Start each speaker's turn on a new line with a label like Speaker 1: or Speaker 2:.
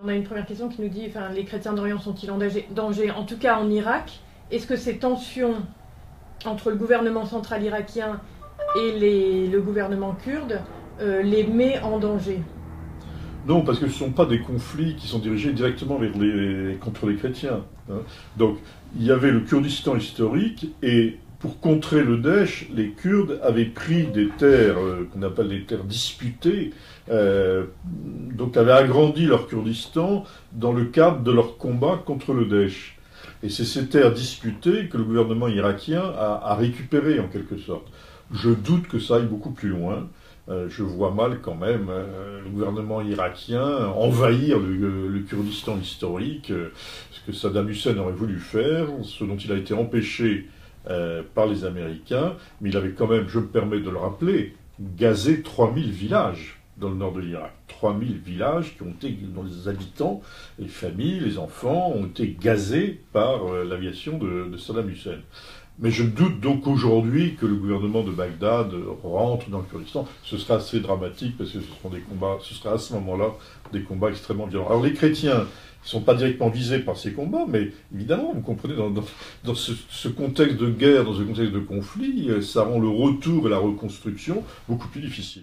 Speaker 1: On a une première question qui nous dit, enfin, les chrétiens d'Orient sont-ils en danger, en tout cas en Irak? Est-ce que ces tensions entre le gouvernement central irakien et le gouvernement kurde les met en danger?
Speaker 2: Non, parce que ce ne sont pas des conflits qui sont dirigés directement contre les chrétiens, hein. Donc, il y avait le Kurdistan historique, et pour contrer le Daesh, les Kurdes avaient pris des terres qu'on appelle des terres disputées, donc avaient agrandi leur Kurdistan dans le cadre de leur combat contre le Daesh. Et c'est ces terres disputées que le gouvernement irakien a récupérées en quelque sorte. Je doute que ça aille beaucoup plus loin. Je vois mal quand même le gouvernement irakien envahir le Kurdistan historique, ce que Saddam Hussein aurait voulu faire, ce dont il a été empêché par les Américains, mais il avait quand même, je me permets de le rappeler, gazé 3000 villages dans le nord de l'Irak. 3000 villages dont les habitants, les familles, les enfants ont été gazés par l'aviation de Saddam Hussein. Mais je doute donc aujourd'hui que le gouvernement de Bagdad rentre dans le Kurdistan. Ce sera assez dramatique parce que ce sera à ce moment-là des combats extrêmement violents. Alors les chrétiens ne sont pas directement visés par ces combats, mais évidemment, vous comprenez, dans ce contexte de guerre, dans ce contexte de conflit, ça rend le retour et la reconstruction beaucoup plus difficile.